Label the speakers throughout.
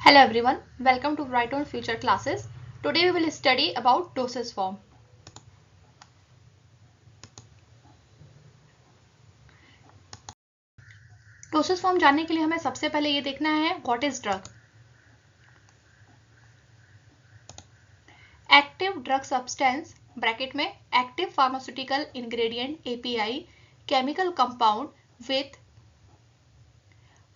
Speaker 1: Hello everyone, welcome to Brighton Future Classes. Today we will study about dosage form. Dosage form जानने के लिए हमें सबसे पहले ये देखना है what is drug. Active drug substance bracket में active pharmaceutical ingredient API chemical compound with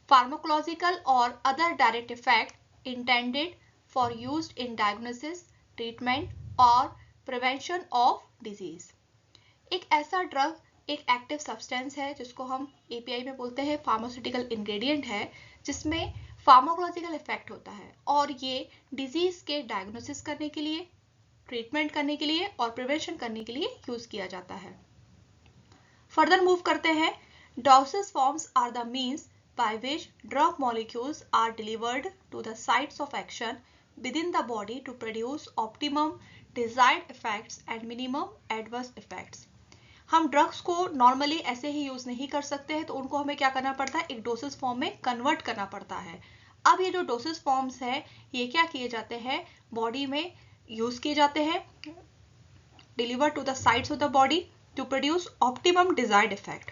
Speaker 1: pharmacological और other direct effect intended for used in diagnosis, treatment और प्रिवेंशन ऑफ डिजीज. एक ऐसा ड्रग एक एक्टिव सब्सटेंस है जिसको हम API में बोलते हैं फार्मास्यूटिकल इंग्रेडिएंट है, जिसमें फार्माकोलॉजिकल इफेक्ट होता है और ये डिजीज के डायग्नोसिस करने के लिए, ट्रीटमेंट करने के लिए और प्रिवेंशन करने के लिए यूज किया जाता है. फर्दर मूव करते हैं. Dosage forms are the means by which drug molecules are delivered to the sites of action within the body to produce optimum desired effects and minimum adverse effects. हम drugs को normally ऐसे ही use नहीं कर सकते हैं, तो उनको हमें क्या करना पड़ता है, एक डोसेज फॉर्म में कन्वर्ट करना पड़ता है. अब ये जो डोसेज फॉर्म्स है ये क्या किए जाते हैं, बॉडी में यूज किए जाते हैं, deliver to the sites of the body to produce optimum desired effect.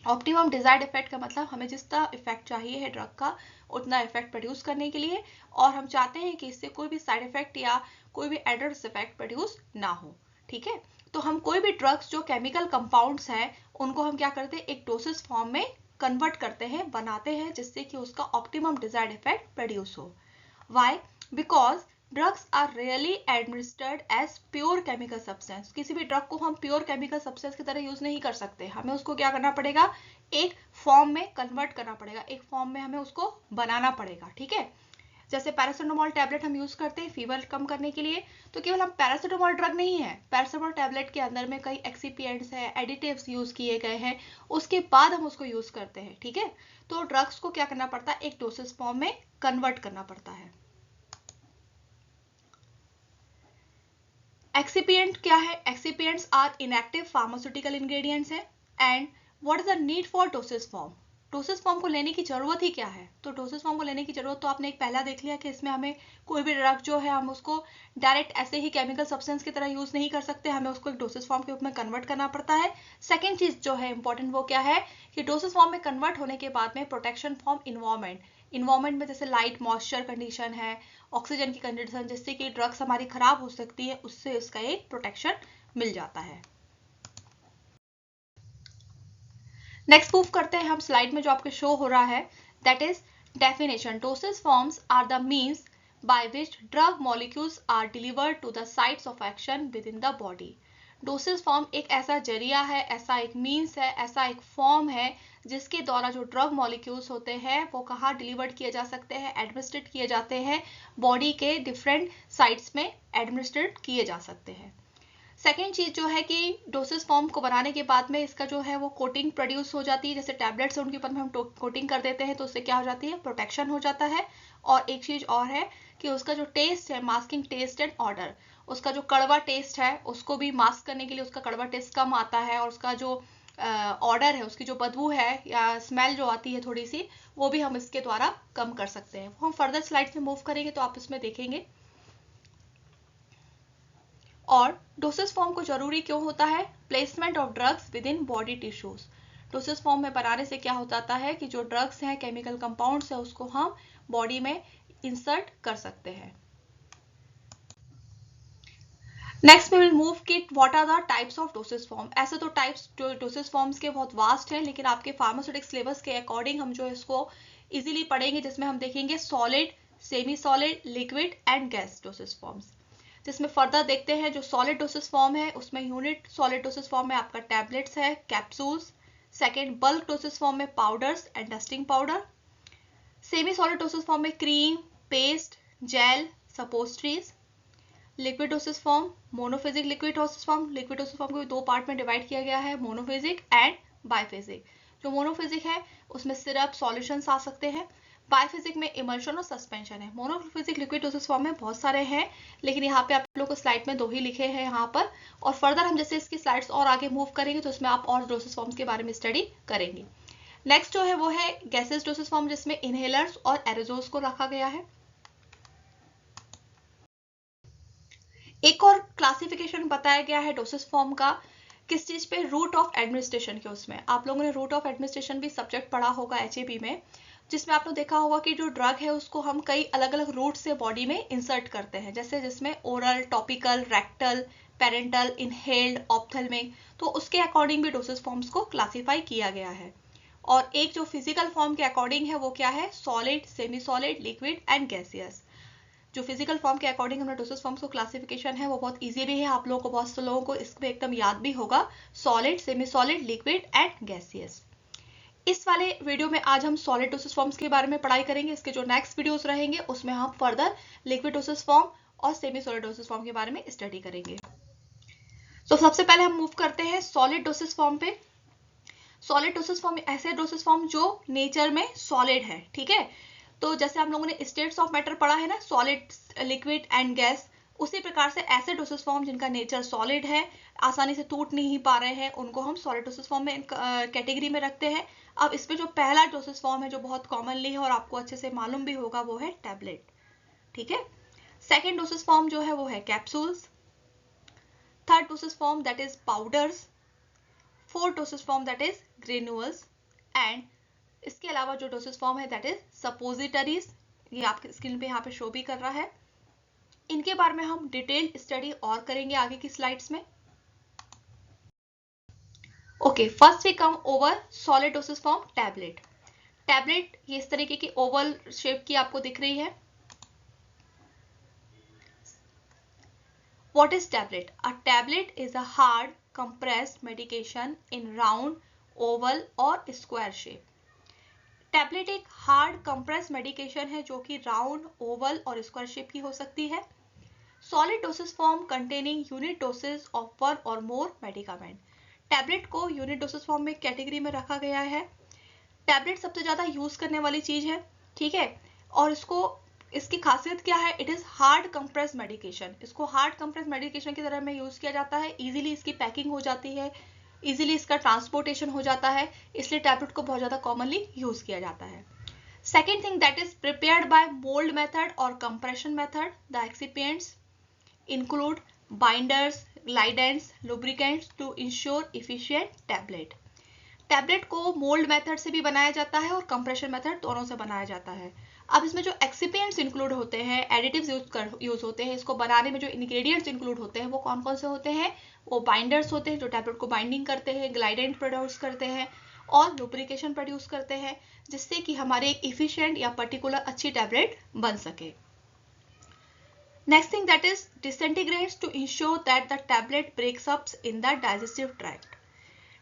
Speaker 1: Optimum desired effect का मतलब हमें जितना इफेक्ट चाहिए है ड्रग का उतना इफेक्ट प्रोड्यूस करने के लिए, और हम चाहते हैं कि इससे कोई भी साइड इफेक्ट या कोई भी एडवर्स इफेक्ट प्रोड्यूस ना हो. ठीक है, तो हम कोई भी ड्रग्स जो केमिकल कंपाउंड्स हैं उनको हम क्या करते हैं, एक डोसेज फॉर्म में कन्वर्ट करते हैं, बनाते हैं, जिससे कि उसका ऑप्टिमम डिजायर्ड इफेक्ट प्रोड्यूस हो. Why? Because drugs are really administered as pure chemical substance. किसी भी ड्रग को हम प्योर केमिकल सब्सटेंस की तरह यूज नहीं कर सकते, हमें उसको क्या करना पड़ेगा, एक फॉर्म में कन्वर्ट करना पड़ेगा, एक फॉर्म में हमें उसको बनाना पड़ेगा. ठीक है, जैसे पैरासिटामोल टैबलेट हम यूज करते हैं फीवर कम करने के लिए, तो केवल हम पैरासिटामोल ड्रग नहीं है, पैरासिटामोल टैबलेट के अंदर में कई एक्सिपिएंट्स है, एडिटिव्स यूज किए गए हैं, उसके बाद हम उसको यूज करते हैं. ठीक है, तो ड्रग्स को क्या करना पड़ता है, एक डोसेज फॉर्म में कन्वर्ट करना पड़ता है. एक्सिपिएंट क्या है, excipients are inactive pharmaceutical ingredients है. And what is the need for dosage form. Dosage form को लेने की जरूरत ही क्या है, तो डोसेज फॉर्म को लेने की जरूरत तो आपने एक पहला देख लिया कि इसमें हमें कोई भी ड्रग जो है हम उसको डायरेक्ट ऐसे ही केमिकल सब्सटेंस की तरह यूज नहीं कर सकते, हमें उसको एक डोसेज फॉर्म के रूप में कन्वर्ट करना पड़ता है. सेकेंड चीज जो है इंपॉर्टेंट वो क्या है कि डोसेज फॉर्म में कन्वर्ट होने के बाद में प्रोटेक्शन फ्रॉम इन्वायरमेंट में जैसे लाइट मॉइस्चर कंडीशन है, ऑक्सीजन की कंडीशन, जिससे कि ड्रग्स हमारी खराब हो सकती है, उससे उसका एक प्रोटेक्शन मिल जाता है. नेक्स्ट मूव करते हैं हम स्लाइड में जो आपके शो हो रहा है, that is definition. Dosage forms are the means by which drug molecules are delivered to the sites of action within the body. Dosage form एक ऐसा जरिया है, ऐसा एक मीन्स है, ऐसा एक फॉर्म है जिसके द्वारा जो ड्रग मॉलिक्यूल्स होते हैं वो कहाँ डिलीवर्ड किए जा सकते हैं, एडमिनिस्ट्रेट किए जाते हैं, बॉडी के डिफरेंट साइट्स में एडमिनिस्ट्रेट किए जा सकते हैं. सेकेंड चीज जो है कि डोसेज फॉर्म को बनाने के बाद में इसका जो है वो कोटिंग प्रोड्यूस हो जाती है, जैसे टैबलेट्स उनके ऊपर हम कोटिंग कर देते हैं तो उससे क्या हो जाती है, प्रोटेक्शन हो जाता है. और एक चीज और है कि उसका जो टेस्ट है, मास्किंग टेस्ट एंड ऑर्डर, उसका जो कड़वा टेस्ट है उसको भी मास्क करने के लिए उसका कड़वा टेस्ट कम आता है, और उसका जो ऑर्डर है, उसकी जो बदबू है या स्मेल जो आती है थोड़ी सी, वो भी हम इसके द्वारा कम कर सकते हैं. हम फर्दर स्लाइड्स में मूव करेंगे तो आप इसमें देखेंगे. और डोसेज फॉर्म को जरूरी क्यों होता है, placement of drugs with in body tissues. Dosage form में बनाने से क्या होता है कि जो ड्रग्स हैं, केमिकल कंपाउंड्स है, उसको हम बॉडी में इंसर्ट कर सकते हैं. नेक्स्ट वी विल मूव कि what are the types of dosage form. ऐसे तो टाइप्स डोसेज फॉर्म्स के बहुत वास्ट हैं, लेकिन आपके फार्मास्यूटिक सिलेबस के अकॉर्डिंग हम जो इसको इजीली पढ़ेंगे, जिसमें हम देखेंगे solid, semi solid, liquid and gas dosage forms. जिसमें फर्दर देखते हैं जो सॉलिड डोसेज फॉर्म है उसमें यूनिट सॉलिड डोसेज फॉर्म में आपका टैबलेट्स है, capsules. Second bulk dosage form में powders and dusting powder. Semi solid dosage form में cream, paste, gel, suppositories. Liquid dosage form monophasic liquid dosage form. Liquid dosage form को दो part में divide किया गया है, मोनोफेजिक एंड बाइफेजिक. जो monophasic है उसमें सिरप, सॉल्यूशंस आ सकते हैं. बाइफिजिक में इमल्शन और सस्पेंशन है. मोनोफिजिक लिक्विड डोसेज फॉर्म में बहुत सारे हैं, लेकिन यहाँ पे आप लोगों को स्लाइड में दो ही लिखे हैं यहाँ पर, और फर्दर हम जैसे इसकी स्लाइड्स और आगे मूव करेंगे तो इसमें आप और डोसेज फॉर्म्स के बारे में स्टडी करेंगे. नेक्स्ट जो है वो है गैसेस डोसेज फॉर्म, जिसमें इनहेलर्स और एरोजोल्स को रखा गया है. एक और क्लासिफिकेशन बताया गया है डोसेज फॉर्म का, किस चीज पे, रूट ऑफ एडमिनिस्ट्रेशन के। उसमें आप लोगों ने रूट ऑफ एडमिनिस्ट्रेशन भी सब्जेक्ट पढ़ा होगा एचएबी में, जिसमें आपने देखा होगा कि जो ड्रग है उसको हम कई अलग अलग रूट से बॉडी में इंसर्ट करते हैं, जैसे जिसमें oral, topical, rectal, parental, inhaled, ophthalmic, तो उसके अकॉर्डिंग भी डोसेज फॉर्म्स को क्लासिफाई किया गया है। और एक जो फिजिकल फॉर्म के अकॉर्डिंग है वो क्या है, solid, semi solid, liquid and gaseous. जो फिजिकल फॉर्म के अकॉर्डिंग हमने डोसेज फॉर्म्स को क्लासिफिकेशन है वो बहुत इजी भी है, आप लोगों को, बहुत से लोगों को इसमें एकदम याद भी होगा, solid, semi solid, liquid and gaseous. इस वाले वीडियो में आज हम सॉलिड डोसेज फॉर्म्स के बारे में पढ़ाई करेंगे। इसके जो नेक्स्ट वीडियोस रहेंगे उसमें हम फर्दर लिक्विड डोसेज फॉर्म और सेमी सॉलिड डोसेज फॉर्म के बारे में स्टडी करेंगे। तो सबसे पहले हम मूव करते हैं सॉलिड डोसेज फॉर्म पे। सॉलिड डोसेज फॉर्म ऐसे डोसेज फॉर्म जो नेचर में सॉलिड है, ठीक है। तो जैसे हम लोगों ने स्टेट्स ऑफ मैटर पढ़ा है ना, सॉलिड, लिक्विड एंड गैस, उसी प्रकार से ऐसे डोसेज फॉर्म जिनका नेचर सॉलिड है, आसानी से टूट नहीं पा रहे हैं, उनको हम सॉलिड डोसेज फॉर्म में कैटेगरी में रखते हैं। अब इसमें जो पहला डोसेज फॉर्म है जो बहुत कॉमनली है और आपको अच्छे से मालूम भी होगा वो है टैबलेट, ठीक है। सेकेंड डोसेज फॉर्म जो है वो है capsules. Third dosage form that is powders. Fourth dosage form that is granules. And इसके अलावा जो डोसेज फॉर्म है दैट इज सपोजिटरीज, ये आपके स्क्रीन पे यहाँ पे शो भी कर रहा है। इनके बारे में हम डिटेल स्टडी और करेंगे आगे की स्लाइड्स में। Okay, first we come over solid dosage form tablet. Tablet ये इस तरीके की ओवल शेप की आपको दिख रही है। What is tablet? A tablet is a hard compressed medication in round, oval और square shape. टैबलेट एक हार्ड कंप्रेस मेडिकेशन है जो कि राउंड, ओवल और स्क्वायर शेप की हो सकती है। Solid dosage form containing unit dosage of one और मोर मेडिकामेंट। टैबलेट को यूनिट डोसेज फॉर्म में कैटेगरी में रखा गया है। टैबलेट सबसे ज्यादा यूज करने वाली चीज है, ठीक है। और इसकी खासियत क्या है, it is hard compress medication. इसको हार्ड कंप्रेस मेडिकेशन की तरह में यूज किया जाता है, इजीली इसकी पैकिंग हो जाती है, इजीली इसका ट्रांसपोर्टेशन हो जाता है, इसलिए टैबलेट को बहुत ज्यादा कॉमनली यूज किया जाता है। Second thing that is prepared by mould method और compression method. The excipients include binders, glidants, lubricants to ensure efficient tablet. Tablet को मोल्ड मेथड से भी बनाया जाता है और कंप्रेशन मेथड दोनों से बनाया जाता है। अब इसमें जो एक्सिपिएंट्स इंक्लूड होते हैं, एडिटिव्स यूज होते हैं, इसको बनाने में जो इंग्रेडिएंट्स इंक्लूड होते हैं वो कौन कौन से होते हैं, वो बाइंडर्स होते हैं जो टैबलेट को बाइंडिंग करते हैं, ग्लाइडेंट प्रोड्यूस करते हैं और लुब्रिकेशन प्रोड्यूस करते हैं, जिससे कि हमारे एक इफिशिएंट या पर्टिकुलर अच्छी टैबलेट बन सके। Next thing that is disintegrants to ensure that the tablet breaks up in the digestive tract.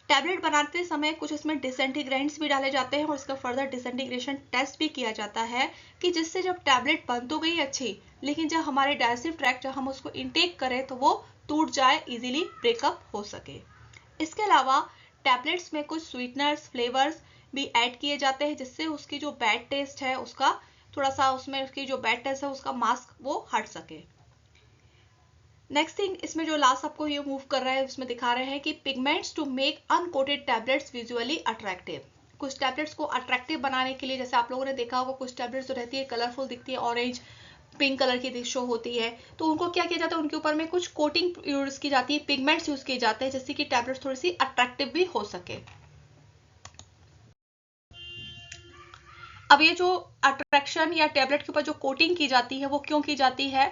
Speaker 1: Tablet बनाते समय कुछ इसमें डिसइंटीग्रेंट्स भी डाले जाते हैं और इसका फर्दर डिसइंटीग्रेशन टेस्ट भी किया जाता है कि जिससे जब टैबलेट बन तो गई अच्छी, लेकिन जब हमारे डाइजेस्टिव ट्रैक्ट जब हम उसको इनटेक करें तो वो टूट जाए, इजीली ब्रेकअप हो सके। इसके अलावा टैबलेट्स में कुछ स्वीटनर्स, फ्लेवर्स भी ऐड किए जाते हैं जिससे उसकी जो बैड टेस्ट है उसका थोड़ा सा, उसमें उसकी जो बैड टेस्ट है उसका मास्क वो हट सके। नेक्स्ट थिंग, इसमें जो लास्ट आपको ये मूव कर रहा है उसमें दिखा रहे हैं कि pigments to make uncoated tablets visually attractive. कुछ टैबलेट्स को अट्रैक्टिव बनाने के लिए, जैसे आप लोगों ने देखा होगा कुछ टैबलेट्स जो रहती है कलरफुल दिखती है, ऑरेंज, पिंक कलर की शो होती है, तो उनको क्या किया जाता है, उनके ऊपर में कुछ कोटिंग यूज की जाती है, पिगमेंट्स यूज किए जाते हैं जिससे कि टैबलेट्स थोड़ी सी अट्रैक्टिव भी हो सके। अब ये जो अट्रैक्शन या टैबलेट के ऊपर जो कोटिंग की जाती है वो क्यों की जाती है,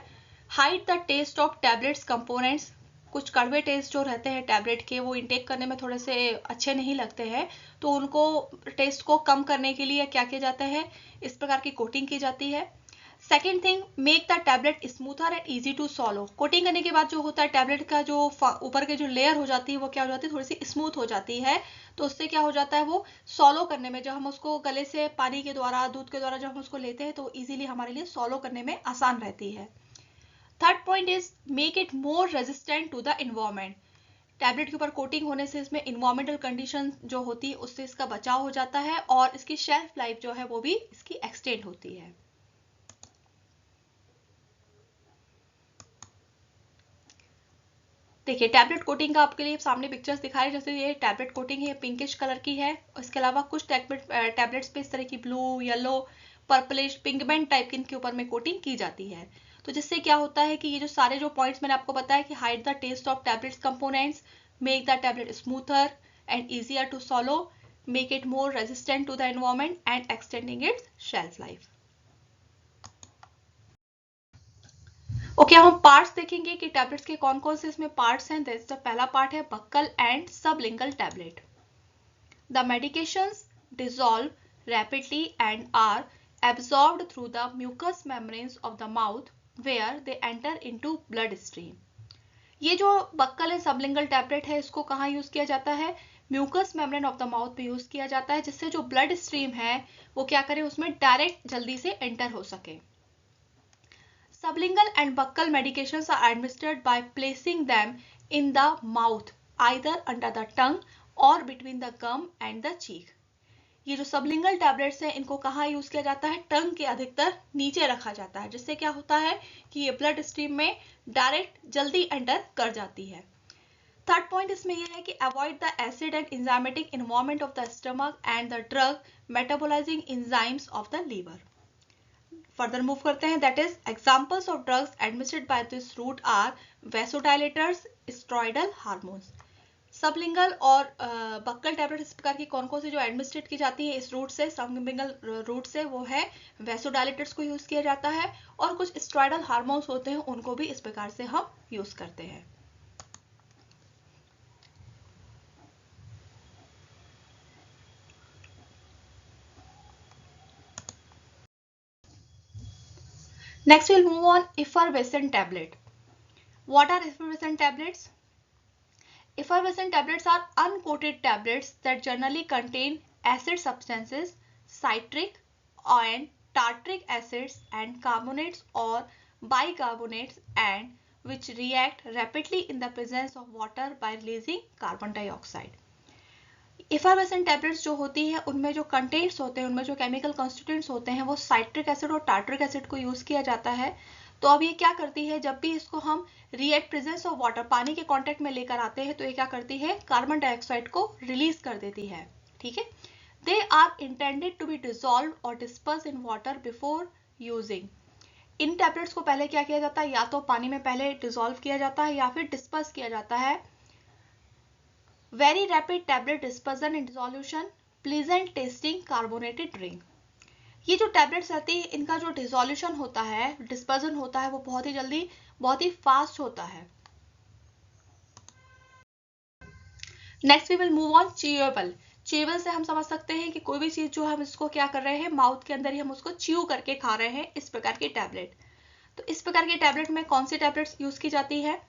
Speaker 1: hide the taste of tablets components. कुछ कड़वे टेस्ट जो रहते हैं टैबलेट के वो इंटेक करने में थोड़े से अच्छे नहीं लगते हैं, तो उनको टेस्ट को कम करने के लिए क्या किया जाता है, इस प्रकार की कोटिंग की जाती है। Second thing, make the tablet smoother and easy to swallow. Coating करने के बाद जो होता है टैबलेट का जो ऊपर के जो लेयर हो जाती है वो क्या हो जाती है, थोड़ी सी स्मूथ हो जाती है, तो उससे क्या हो जाता है, वो सॉलो करने में, जब हम उसको गले से पानी के द्वारा, दूध के द्वारा जब हम उसको लेते हैं तो इजीली हमारे लिए सॉलो करने में आसान रहती है। Third point is make it more resistant to the environment. Tablet के ऊपर कोटिंग होने से इसमें इन्वायरमेंटल कंडीशन जो होती है उससे इसका बचाव हो जाता है और इसकी शेल्फ लाइफ जो है वो भी इसकी एक्सटेंड होती है। देखिए टैबलेट कोटिंग का आपके लिए सामने पिक्चर्स दिखा रहे हैं, जैसे ये टैबलेट कोटिंग है, पिंकिश कलर की है। इसके अलावा कुछ टैबलेट्स पे इस तरह की blue, yellow, purplish, pigment type की इनके ऊपर में कोटिंग की जाती है। तो जिससे क्या होता है कि ये जो सारे जो पॉइंट्स मैंने आपको बताया कि hide the taste of tablets components, make the tablet smoother and easier to swallow, make it more resistant to the environment and extending its shelf life. Okay, हम पार्ट्स देखेंगे कि टैबलेट्स के कौन कौन से इसमें पार्ट्स हैं। जैसे पहला पार्ट है buccal and sublingual tablet. The medications dissolve rapidly and are absorbed through the mucous membranes of the mouth where they enter into blood stream. ये जो बक्कल है सबलिंगल टैबलेट है, इसको कहाँ यूज किया जाता है? Mucous membrane of the mouth पे यूज किया जाता है, जिससे जो ब्लड स्ट्रीम है वो क्या करे, उसमें डायरेक्ट जल्दी से एंटर हो सके। Sublingual and buccal medications are administered by placing them in the mouth, either under the tongue or between the gum and the cheek. ये जो सबलिंगल टैबलेट्स हैं इनको कहाँ यूज किया जाता है? टंग के अधिकतर नीचे रखा जाता है, जिससे क्या होता है कि ये ब्लड स्ट्रीम में डायरेक्ट जल्दी एंटर कर जाती है। थर्ड पॉइंट इसमें यह है कि avoid the acid and enzymatic environment of the stomach and the drug metabolising enzymes of the liver. Further move करते हैं, that is examples of drugs administered by this route are vasodilators, steroidal hormones. Sublingual और buccal tablet इस प्रकार की कौन कौन सी जो administrate की जाती है इस रूट से, सबलिंगल रूट से, वो है वैसोडाइलेटर्स को यूज किया जाता है, और कुछ स्टेरॉइडल हार्मोन्स होते हैं उनको भी इस प्रकार से हम यूज करते हैं। Next we'll move on effervescent tablet. What are effervescent tablets? Effervescent tablets are uncoated tablets that generally contain acid substances, citric and tartaric acids and carbonates or bicarbonates, and which react rapidly in the presence of water by releasing carbon dioxide. Effervescent tablets जो होती है उनमें जो contents होते हैं, उनमें जो chemical constituents होते हैं वो साइट्रिक एसिड और टार्टरिक एसिड को यूज किया जाता है। तो अब ये क्या करती है, जब भी इसको हम रिएक्ट प्रेजेंस ऑफ वाटर, पानी के कांटेक्ट में लेकर आते हैं, तो ये क्या करती है, कार्बन डाइऑक्साइड को रिलीज कर देती है। ठीक है, they are intended to be dissolve और disperse in water before using. इन टैबलेट्स को पहले क्या किया जाता है, या तो पानी में पहले डिसॉल्व किया जाता है या फिर डिस्पर्स किया जाता है। Very rapid tablet dispersion in dissolution, pleasant tasting carbonated drink. ये जो टैबलेट्स रहती है इनका जो डिसोल्यूशन होता है, डिस्पर्जन होता है, वो बहुत ही जल्दी, बहुत ही फास्ट होता है। Next we will move on chewable. Chewable से हम समझ सकते हैं कि कोई भी चीज जो हम इसको क्या कर रहे हैं, माउथ के अंदर ही हम उसको च्यू करके खा रहे हैं, इस प्रकार की टैबलेट। तो इस प्रकार की टैबलेट में कौन सी टैबलेट्स यूज की जाती है?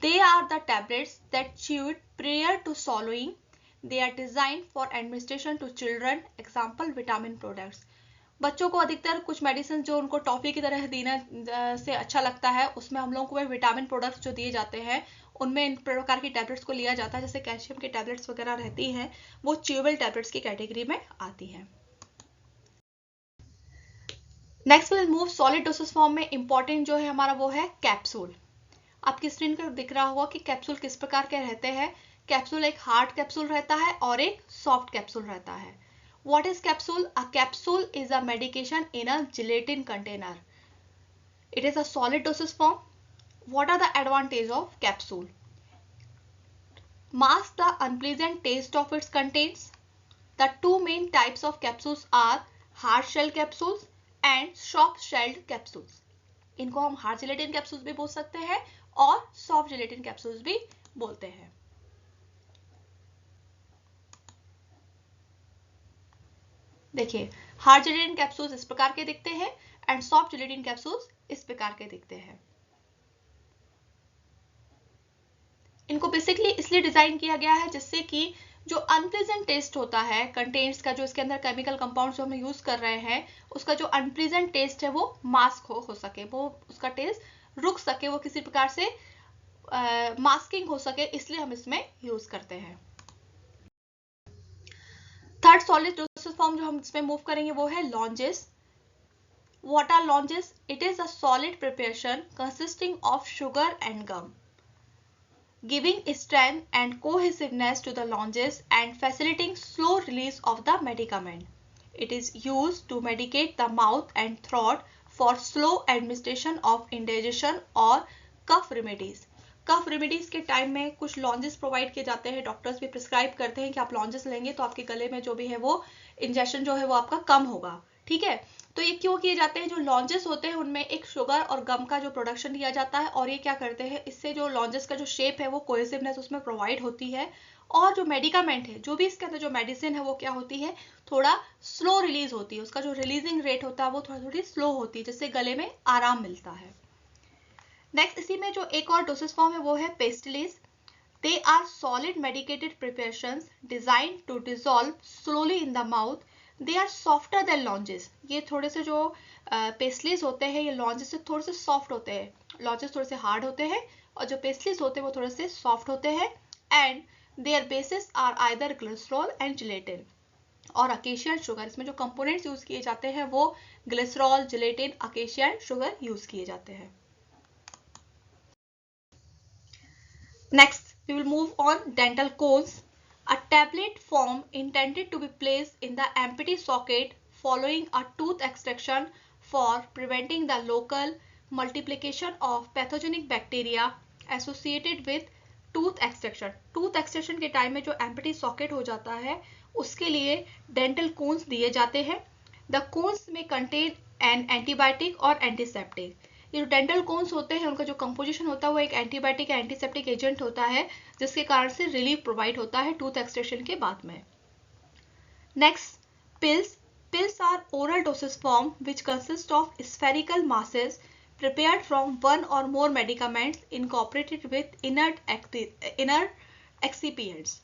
Speaker 1: They are the tablets that chewed prior to swallowing. They are designed for administration to children. Example, vitamin products. बच्चों को अधिकतर कुछ मेडिसिन जो उनको टॉफी की तरह देने से अच्छा लगता है, उसमें हम लोगों को विटामिन प्रोडक्ट्स जो दिए जाते हैं उनमें इन प्रकार की टैबलेट्स को लिया जाता है। जैसे कैल्शियम की टैबलेट्स वगैरह रहती हैं, वो च्यूएबल टैबलेट्स की कैटेगरी में आती हैं। Next will move solid dosage form में। इंपॉर्टेंट जो है हमारा वो है कैप्सूल। आपकी स्क्रीन पर दिख रहा होगा कि कैप्सूल किस प्रकार के रहते हैं। कैप्सूल एक हार्ड कैप्सूल रहता है और एक सॉफ्ट कैप्सूल रहता है। What is capsule? A capsule is a medication in a gelatin container. It is a solid dosage form. What are the advantage of capsule? Mask the unpleasant taste of its contents. The two main types of capsules are hard shell capsules and soft shelled capsules. इनको हम hard gelatin capsules भी बोल सकते हैं और soft gelatin capsules भी बोलते हैं। देखिए, हार्ड जिलेटिन कैप्सूल्स इस प्रकार के दिखते हैं एंड सॉफ्ट जिलेटिन कैप्सूल्स इस प्रकार के दिखते हैं। इनको बेसिकली इसलिए डिजाइन किया गया है जिससे कि जो अनप्लीजेंट टेस्ट होता है कंटेंट्स का, जो इसके अंदर केमिकल कंपाउंड जो हम यूज कर रहे हैं, उसका जो अनप्लीजेंट टेस्ट है वो मास्क हो सके, वो उसका टेस्ट रुक सके, वो किसी प्रकार से मास्किंग हो सके, इसलिए हम इसमें यूज करते हैं। थर्ड सॉलिड डोसेज फॉर्म जो हम इसमें मूव करेंगे वो है lozenges. What are lozenges? It is a solid preparation consisting of sugar and gum, giving strength and cohesiveness to the longes and facilitating slow release of the medicament. It is used to medicate the mouth and throat for slow administration of indigestion और कफ remedies. कफ remedies के time में कुछ lounges provide किए जाते हैं, doctors भी prescribe करते हैं कि आप लॉन्जेस लेंगे तो आपके गले में जो भी है वो इंजेक्शन जो है वो आपका कम होगा, ठीक है। तो ये क्यों किए जाते हैं? जो लॉन्जेस होते हैं उनमें एक शुगर और गम का जो प्रोडक्शन दिया जाता है, और ये क्या करते हैं, इससे जो लॉन्जेस का जो शेप है वो कोहेसिवनेस उसमें प्रोवाइड होती है, और जो मेडिकामेंट है, जो भी इसके अंदर जो मेडिसिन है वो क्या होती है, थोड़ा स्लो रिलीज होती है, उसका जो रिलीजिंग रेट होता है वो थोड़ी स्लो होती है, जिससे गले में आराम मिलता है। नेक्स्ट इसी में जो एक और डोसेज फॉर्म है वो है pastilles. They are solid medicated preparations designed to dissolve slowly in the mouth. They are softer than lozenges. ये थोड़े से जो पेस्टलीज होते हैं ये लॉन्जेस से थोड़े से सॉफ्ट होते हैं, लॉन्जेस थोड़े से हार्ड होते हैं और जो पेस्टलीज होते हैं वो थोड़े से सॉफ्ट होते हैं। And their basis are either glycerol and gelatin और अकेशियन शुगर। इसमें जो कंपोनेंट्स यूज किए जाते हैं वो ग्लिसरॉल, जिलेटिन, अकेशियन शुगर यूज किए जाते हैं। Next, we will move on dental cones, a tablet form intended to be placed in the empty socket following a tooth extraction for preventing the local multiplication of pathogenic bacteria associated with tooth extraction. Tooth extraction के time में जो empty socket हो जाता है उसके लिए dental cones दिए जाते हैं. The cones may contain an antibiotic or antiseptic. ये जो डेंटल कोन्स होते हैं उनका जो कंपोजिशन होता है वो एक एंटीबायोटिक या एंटीसेप्टिक एजेंट होता है, जिसके कारण से रिलीफ प्रोवाइड होता है टूथ एक्सट्रैक्शन के बाद में. Next, pills. Pills are oral dosage form which consist of spherical masses prepared from one or more medicaments incorporated with inert excipients.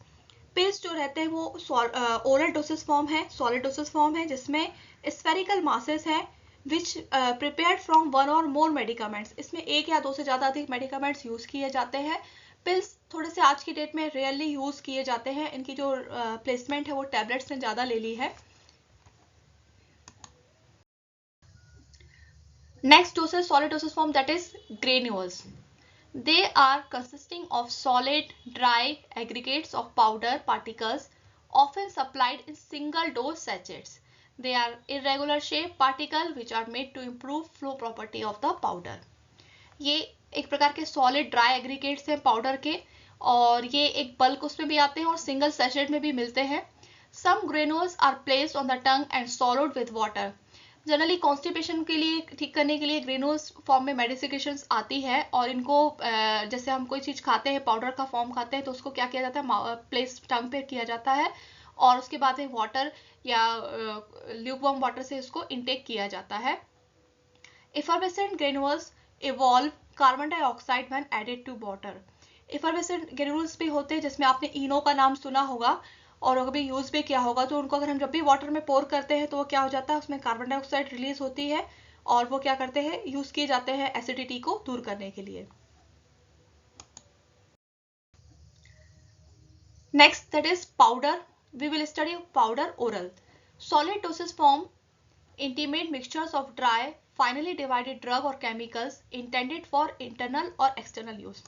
Speaker 1: Pills जो रहते हैं वो ओरल डोसेज फॉर्म है, सॉलिड डोसेज फॉर्म है, जिसमें स्फेरिकल मासेस है which prepared from one or more medicaments. इसमें एक या दो से ज़्यादा अधिक मेडिकामेंट्स यूज़ किए जाते हैं. पिल्स थोड़े से आज की डेट में रेयरली यूज़ किए जाते हैं, इनकी जो प्लेसमेंट है वो टैबलेट्स ने ज़्यादा ले ली है. Next dosage, solid dosage form, that is granules. They are consisting of solid, dry aggregates of powder particles often supplied in single dose sachets. They are irregular shaped particle which are made to improve flow property of the powder. ये एक प्रकार के solid dry aggregates हैं powder के, और ये एक bulk उसमें भी आते हैं और सिंगल सैचेट में भी मिलते हैं. Some granules are placed on the tongue and swallowed with water. Generally constipation के लिए, ठीक करने के लिए ग्रेनुल्स फॉर्म में मेडिसिकेशंस आती है, और इनको जैसे हम कोई चीज़ खाते हैं, पाउडर का फॉर्म खाते हैं, तो उसको क्या किया जाता है, प्लेस टंग पे किया जाता है, और उसके बाद वाटर या ल्यूकवार्म वाटर से इसको इनटेक किया जाता है. Effervescent granules evolve carbon dioxide when added to water. Effervescent granules भी होते हैं जिसमें आपने इनो का नाम सुना होगा और अगर भी यूज भी किया होगा, तो उनको अगर हम जब भी वाटर में पोर करते हैं तो वो क्या हो जाता है, उसमें कार्बन डाइऑक्साइड रिलीज होती है और वो क्या करते हैं, यूज किए जाते हैं एसिडिटी को दूर करने के लिए. Next, that is powder. We will study powder oral. Solid dosage form intimate mixtures of dry finally divided drug or chemicals intended for internal or external use.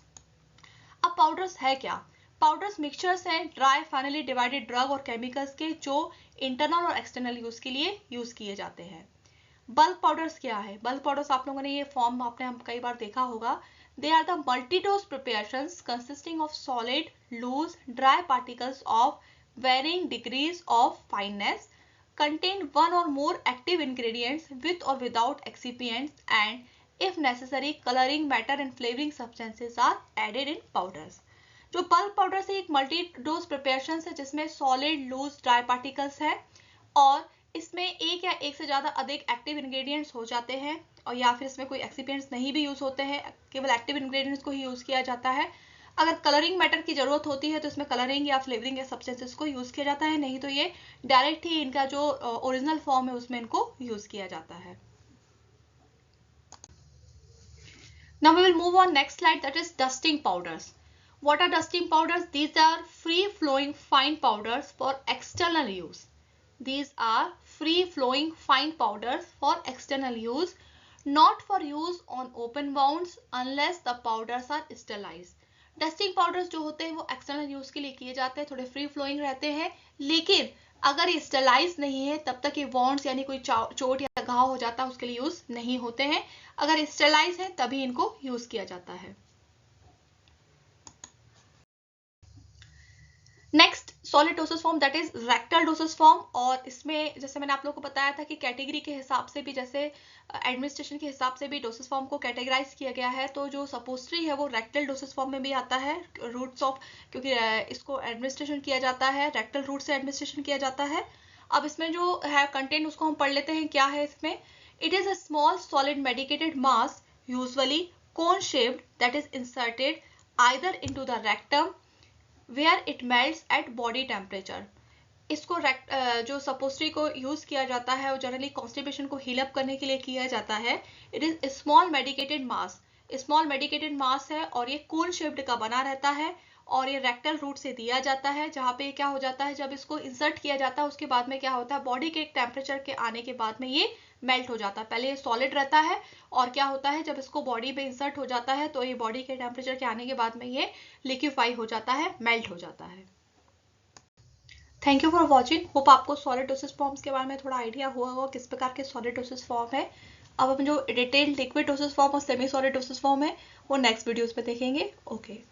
Speaker 1: अब पाउडर्स है क्या? पाउडर्स मिक्सचर्स हैं dry finally divided drug और chemicals के, जो internal और external use के लिए यूज किए जाते हैं. बल्क पाउडर्स क्या है? बल्क पाउडर्स आप लोगों ने ये फॉर्म आपने कई बार देखा होगा. They are the multidose preparations consisting of solid, loose, dry particles of varying degrees of fineness, contain one or more active ingredients with or without excipients, and if necessary coloring matter and flavoring substances are added in powders. जो pulp powder से एक multi dose preparation है जिसमें solid, loose, dry particles है, और इसमें एक या एक से ज्यादा अधिक एक्टिव इंग्रेडिएंट्स हो जाते हैं, और या फिर इसमें कोई एक्सिपिएंट्स नहीं भी यूज होते हैं, केवल एक्टिव इंग्रेडिएंट्स को ही यूज किया जाता है. अगर कलरिंग मैटर की जरूरत होती है तो इसमें कलरिंग या फ्लेवरिंग या सब्सटेंसेस को यूज किया जाता है, नहीं तो ये डायरेक्ट ही इनका जो ओरिजिनल फॉर्म है उसमें इनको यूज किया जाता है. Now we will move on next slide, that is dusting powders. What are dusting powders? These are free flowing fine powders for external use. These are free flowing fine powders for external use, not for use on open wounds unless the powders are sterilized. Dusting powders जो होते हैं वो external use के लिए किए जाते हैं, थोड़े फ्री फ्लोइंग रहते हैं, लेकिन अगर ये स्टेलाइज नहीं है तब तक ये वॉन्ड्स यानी कोई चोट या घाव हो जाता है उसके लिए यूज नहीं होते हैं। अगर स्टेलाइज है तभी इनको यूज किया जाता है। Next solid dosage form that is rectal dosage form, और इसमें जैसे मैंने आप लोगों को बताया था कि कैटेगरी के हिसाब से भी, जैसे एडमिनिस्ट्रेशन के हिसाब से भी डोसेज फॉर्म को कैटेगराइज किया गया है। तो जो सपोस्ट्री है वो रेक्टल डोसेज फॉर्म में भी आता है, रूट्स ऑफ, क्योंकि इसको एडमिनिस्ट्रेशन किया जाता है रेक्टल रूट से एडमिनिस्ट्रेशन किया जाता है। अब इसमें जो है कंटेंट उसको हम पढ़ लेते हैं क्या है इसमें। It is a small solid medicated mass usually cone shaped that is inserted either into the rectum where it melts at body temperature। इसको जो सपोस्ट्री को यूज किया जाता है और जनरली कॉन्स्टिपेशन को हील अप करने के लिए किया जाता है। It is small medicated mass, small medicated mass है और ये कोन शेप्ड का बना रहता है और ये रेक्टल रूट से दिया जाता है, जहाँ पे क्या हो जाता है जब इसको इंसर्ट किया जाता है उसके बाद में क्या होता है बॉडी के टेम्परेचर के आने के बाद में ये मेल्ट हो जाता है। पहले ये सॉलिड रहता है और क्या होता है जब इसको बॉडी पे इंसर्ट हो जाता है तो ये बॉडी के टेम्परेचर के आने के बाद में ये लिक्विफाई हो जाता है, मेल्ट हो जाता है। Thank you for watching. Hope आपको सॉलिड डोसेज फॉर्म्स के बारे में थोड़ा आइडिया हुआ होगा किस प्रकार के सॉलिड डोसेज फॉर्म है। अब हम जो डिटेल्ड लिक्विड डोसेज फॉर्म और सेमी सॉलिड डोसेज फॉर्म है वो नेक्स्ट वीडियोस में देखेंगे। ओके।